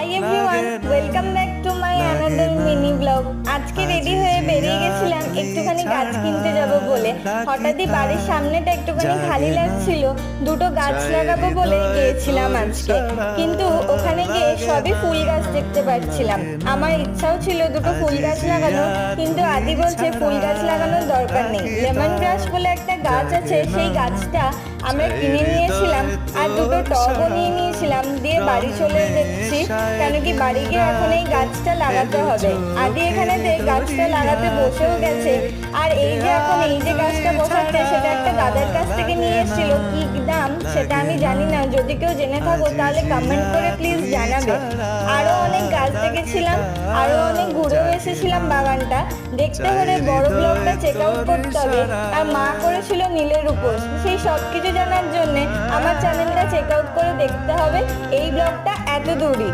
Hi everyone, welcome back to my another mini blog. আজকে ready হয়ে বেরিয়ে গেছিলাম একটুখানি গাছ কিনতে যাব বলে। হঠাৎই বাড়ির সামনেটা একটুখানি খালি লাগছিল, দুটো গাছ লাগাবো বলে গিয়েছিলাম আজকে। কিন্তু ওখানে গিয়ে সবই ফুল গাছ দেখতে পাচ্ছিলাম। আমার ইচ্ছাও ছিল দুটো ফুল গাছ লাগানো, কিন্তু আদি বলছে ফুল গাছ লাগানোর দরকার নেই। লেমন গ্রাস বলে একটা গাছ আছে, সেই গাছটা আমরা কিনে নিয়েছিলাম আর দুটো টবও নিয়ে নিয়েছিলাম, দিয়ে বাড়ি চলে যাচ্ছি। কেন কি বাড়ি গিয়ে এখন এই গাছটা লাগাতে হবে। আদি এখানে গাছটা লাগাতে বসেও গেছে। আর এই যে এখন এই যে গাছটা বসাচ্ছে সেটা একটা দাদার কাছ থেকে নিয়ে এসেছিল, কি দাম সেটা আমি জানি না, যদি কেউ জেনে থাকো তাহলে কমেন্ট করে প্লিজ জানাবে। আরো অনেক গাছ দেখেছিলাম, আরো অনেক ঘুরেও এসেছিলাম বাগানটা দেখতে। হলে বড় ব্লগটা চেক আউট করতে হবে। আর মা করেছিল নীলের উপোস, সেই সব কিছু জানার জন্য আমার চ্যানেলটা চেক আউট করে দেখতে হবে। এই ব্লগটা এত দূরই।